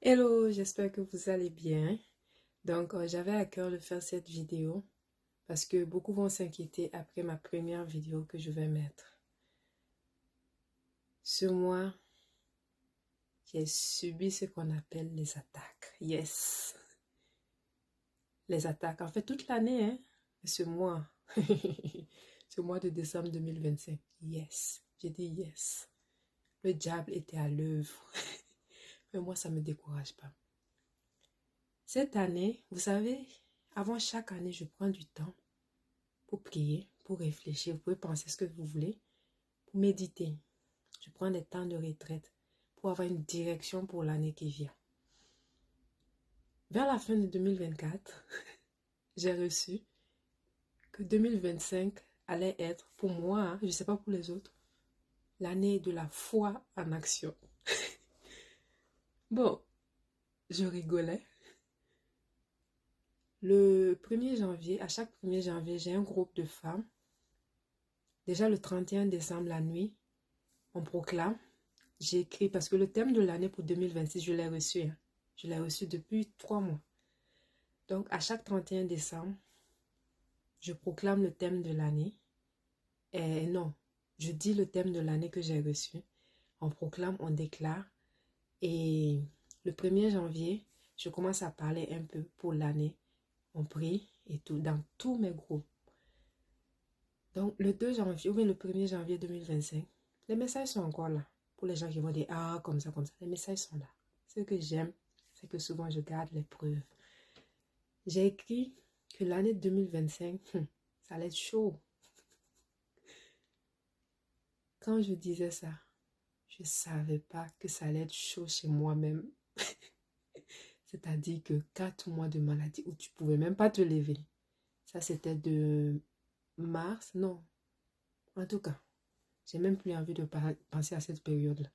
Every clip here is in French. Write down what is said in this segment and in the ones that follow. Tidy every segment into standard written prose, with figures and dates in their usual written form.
Hello, j'espère que vous allez bien. J'avais à cœur de faire cette vidéo parce que beaucoup vont s'inquiéter après ma première vidéo que je vais mettre. Ce mois, j'ai subi ce qu'on appelle les attaques. Yes, les attaques. En fait, toute l'année, hein, mais ce mois, ce mois de décembre 2025. Yes, j'ai dit yes. Le diable était à l'œuvre. Mais moi, ça ne me décourage pas. Cette année, vous savez, avant chaque année, je prends du temps pour prier, pour réfléchir. Vous pouvez penser ce que vous voulez, pour méditer. Je prends des temps de retraite pour avoir une direction pour l'année qui vient. Vers la fin de 2024, j'ai reçu que 2025 allait être, pour moi, hein, je ne sais pas pour les autres, l'année de la foi en action. Bon, je rigolais. Le 1er janvier, à chaque 1er janvier, j'ai un groupe de femmes. Déjà le 31 décembre, la nuit, on proclame. J'ai écrit parce que le thème de l'année pour 2026, je l'ai reçu. Hein. Je l'ai reçu depuis 3 mois. Donc, à chaque 31 décembre, je proclame le thème de l'année. Et non, je dis le thème de l'année que j'ai reçu. On proclame, on déclare. Et le 1er janvier, je commence à parler un peu pour l'année. On prie et tout, dans tous mes groupes. Donc, le 2 janvier, ou bien le 1er janvier 2025, les messages sont encore là. Pour les gens qui vont dire, ah, comme ça, les messages sont là. Ce que j'aime, c'est que souvent je garde les preuves. J'ai écrit que l'année 2025, ça allait être chaud. Quand je disais ça, je ne savais pas que ça allait être chaud chez moi-même. C'est-à-dire que 4 mois de maladie où tu ne pouvais même pas te lever. Ça, c'était de mars, non. En tout cas, j'ai même plus envie de penser à cette période-là.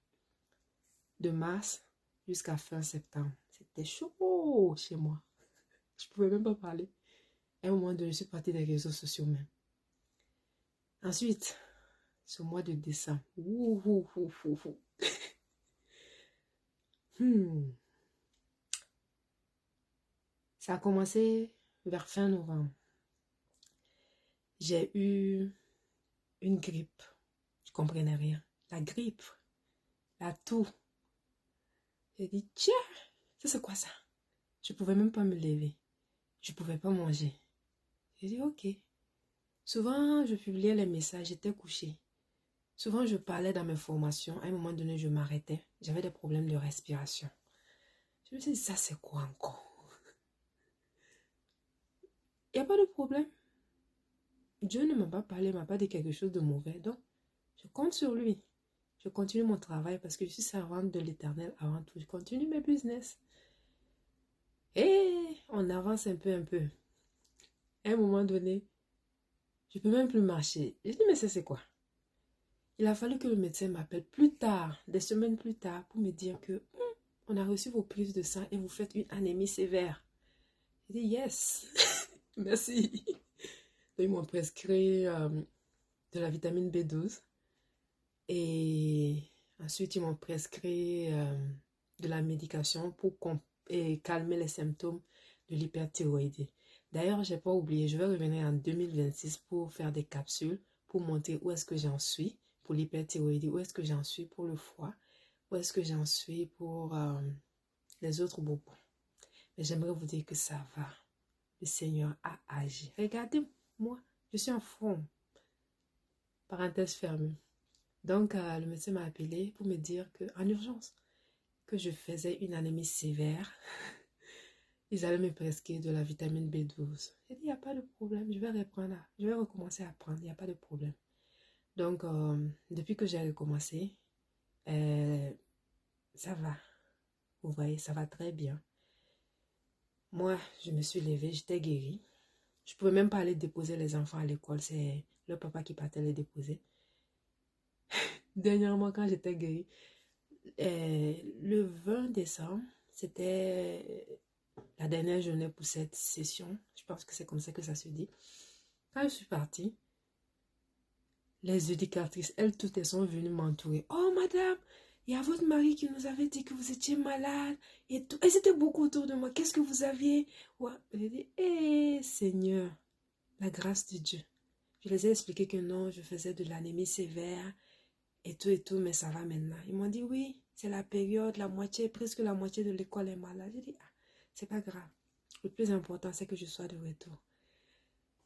De mars jusqu'à fin septembre. C'était chaud chez moi. Je ne pouvais même pas parler. À un moment donné, je suis partie des réseaux sociaux même. Ensuite, ce mois de décembre. Ça a commencé vers fin novembre. J'ai eu une grippe. Je ne comprenais rien. La grippe, la toux. J'ai dit, tiens, ça c'est quoi ça? Je ne pouvais même pas me lever. Je ne pouvais pas manger. J'ai dit, ok. Souvent, je publiais les messages, j'étais couchée. Souvent, je parlais dans mes formations. À un moment donné, je m'arrêtais. J'avais des problèmes de respiration. Je me suis dit, ça c'est quoi encore? Il n'y a pas de problème. Dieu ne m'a pas parlé, ne m'a pas dit quelque chose de mauvais. Donc, je compte sur lui. Je continue mon travail parce que je suis servante de l'Éternel avant tout. Je continue mes business. Et on avance un peu, un peu. À un moment donné, je ne peux même plus marcher. Je dis, mais ça c'est quoi? Il a fallu que le médecin m'appelle plus tard, des semaines plus tard, pour me dire que on a reçu vos prises de sang et vous faites une anémie sévère. J'ai dit, yes, merci. Ils m'ont prescrit de la vitamine B12 et ensuite ils m'ont prescrit de la médication pour calmer les symptômes de l'hyperthyroïdie. D'ailleurs, je n'ai pas oublié, je vais revenir en 2026 pour faire des capsules pour montrer où est-ce que j'en suis pour l'hyperthyroïdie, où est-ce que j'en suis pour le foie, où est-ce que j'en suis pour les autres bobos. Mais j'aimerais vous dire que ça va. Le Seigneur a agi. Regardez-moi, je suis en forme. Parenthèse fermée. Donc, le médecin m'a appelé pour me dire qu'en urgence, que je faisais une anémie sévère. Ils allaient me prescrire de la vitamine B12. J'ai dit, il n'y a pas de problème, je vais reprendre. Je vais recommencer à prendre, il n'y a pas de problème. Donc, depuis que j'ai recommencé, ça va. Vous voyez, ça va très bien. Moi, je me suis levée, j'étais guérie. Je ne pouvais même pas aller déposer les enfants à l'école. C'est le papa qui partait les déposer. Dernièrement, quand j'étais guérie, le 20 décembre, c'était la dernière journée pour cette session. Je pense que c'est comme ça que ça se dit. Quand je suis partie, les éducatrices, elles toutes, elles sont venues m'entourer. Oh, madame, il y a votre mari qui nous avait dit que vous étiez malade et tout. Et c'était beaucoup autour de moi. Qu'est-ce que vous aviez? Ouais. J'ai dit, hé, Seigneur, la grâce de Dieu. Je les ai expliqué que non, je faisais de l'anémie sévère et tout, mais ça va maintenant. Ils m'ont dit, oui, c'est la période, presque la moitié de l'école est malade. J'ai dit, ah, c'est pas grave. Le plus important, c'est que je sois de retour.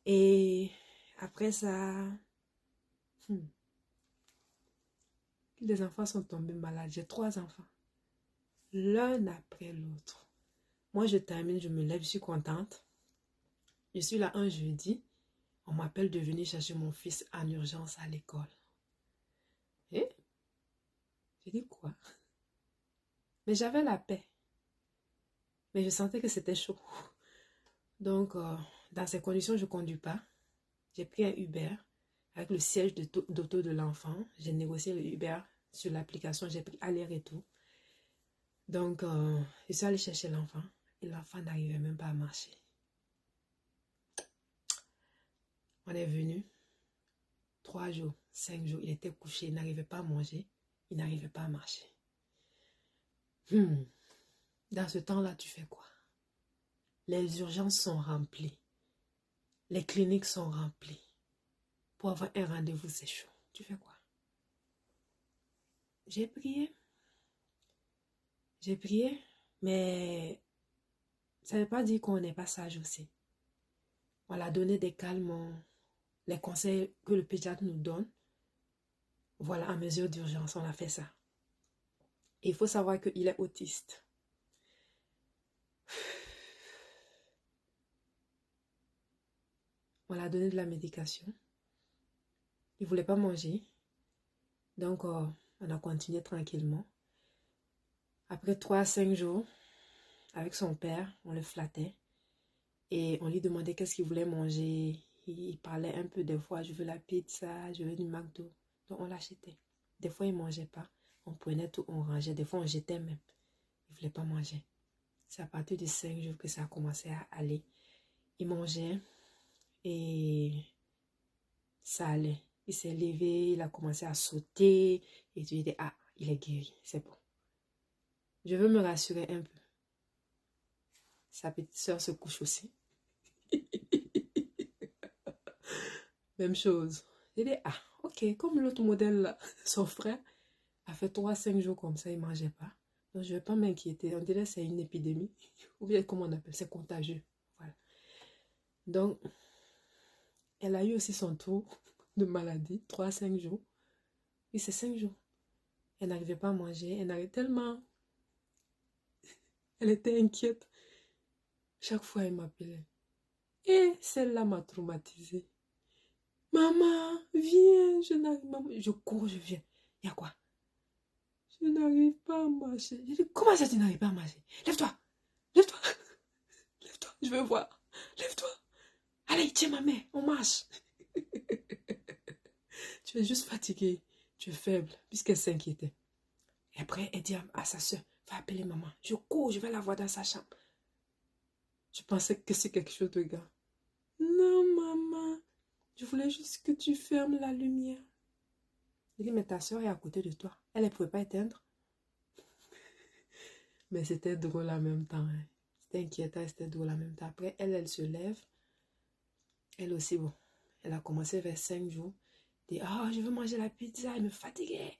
Et après ça, les enfants sont tombés malades. J'ai 3 enfants, l'un après l'autre. Moi, je termine, je me lève, je suis contente. Je suis là un jeudi. On m'appelle de venir chercher mon fils en urgence à l'école. Et j'ai dit quoi? Mais j'avais la paix. Mais je sentais que c'était chaud. Donc, dans ces conditions, je ne conduis pas. J'ai pris un Uber avec le siège d'auto de l'enfant. J'ai négocié le Uber sur l'application. J'ai pris aller-retour. Donc, je suis allée chercher l'enfant. Et l'enfant n'arrivait même pas à marcher. On est venu. 3 jours, 5 jours, il était couché. Il n'arrivait pas à manger. Il n'arrivait pas à marcher. Dans ce temps-là, tu fais quoi? Les urgences sont remplies. Les cliniques sont remplies. Pour avoir un rendez-vous, c'est chaud. Tu fais quoi? J'ai prié. J'ai prié, mais ça ne veut pas dire qu'on n'est pas sage aussi. On l'a donné des calmants, les conseils que le pédiatre nous donne. Voilà, en mesure d'urgence, on a fait ça. Et il faut savoir qu'il est autiste. On l'a donné de la médication. Il ne voulait pas manger. Donc, on a continué tranquillement. Après 3 à 5 jours, avec son père, on le flattait. Et on lui demandait qu'est-ce qu'il voulait manger. Il parlait un peu des fois, je veux la pizza, je veux du McDo. Donc, on l'achetait. Des fois, il ne mangeait pas. On prenait tout, on rangeait. Des fois, on jetait même. Il ne voulait pas manger. C'est à partir de 5 jours que ça a commencé à aller. Il mangeait et ça allait. Il s'est levé, il a commencé à sauter. Et tu dis, ah, il est guéri, c'est bon. Je veux me rassurer un peu. Sa petite soeur se couche aussi. Même chose. J'ai dit, ah, ok, comme l'autre modèle là, son frère a fait 3 à 5 jours comme ça, il ne mangeait pas. Donc, je ne vais pas m'inquiéter. On dirait que c'est une épidémie. Ou bien, comment on appelle, c'est contagieux. Voilà. Donc, elle a eu aussi son tour de maladie, 3 à 5 jours. Oui, c'est 5 jours. Elle n'arrivait pas à manger. Elle n'arrivait tellement... Elle était inquiète. Chaque fois, elle m'appelait. Et celle-là m'a traumatisée. Maman, viens, je n'arrive pas. Je cours, je viens. Il y a quoi? Je n'arrive pas à marcher. Je dis, comment ça tu n'arrives pas à marcher? Lève-toi, lève-toi, lève-toi, je veux voir. Lève-toi. Allez, tiens ma main, on marche. Tu es juste fatiguée, tu es faible, puisqu'elle s'inquiétait. Et après, elle dit à sa soeur, va appeler maman. Je cours, je vais la voir dans sa chambre. Je pensais que c'est quelque chose de grave. Non, maman, je voulais juste que tu fermes la lumière. Je dis, mais ta soeur est à côté de toi. Elle ne pouvait pas éteindre. Mais c'était drôle en même temps. Hein. C'était inquiétant, c'était drôle en même temps. Après, elle se lève. Elle aussi, bon. Elle a commencé vers 5 jours. Dit, ah, je veux manger la pizza, elle me fatiguait.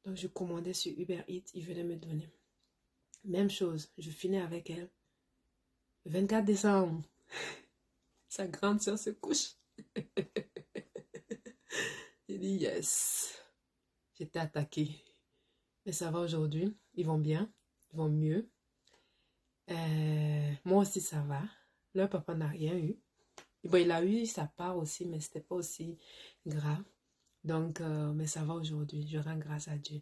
Donc, je commandais sur Uber Eats, il venait me donner. Même chose, je finis avec elle. Le 24 décembre, sa grande soeur se couche. J'ai dit, yes. J'étais attaquée. Mais ça va aujourd'hui. Ils vont bien. Ils vont mieux. Moi aussi, ça va. Leur papa n'a rien eu. Bon, il a eu sa part aussi, mais c'était pas aussi grave. Donc, mais ça va aujourd'hui. Je rends grâce à Dieu.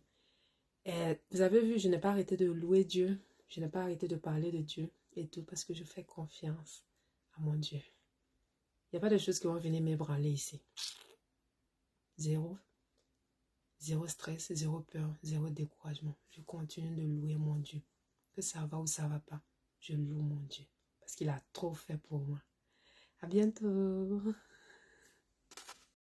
Vous avez vu, je n'ai pas arrêté de louer Dieu. Je n'ai pas arrêté de parler de Dieu et tout parce que je fais confiance à mon Dieu. Il n'y a pas de choses qui vont venir m'ébranler ici. Zéro. Zéro stress, zéro peur, zéro découragement. Je continue de louer mon Dieu. Que ça va ou ça va pas, je loue mon Dieu. Parce qu'il a trop fait pour moi. À bientôt.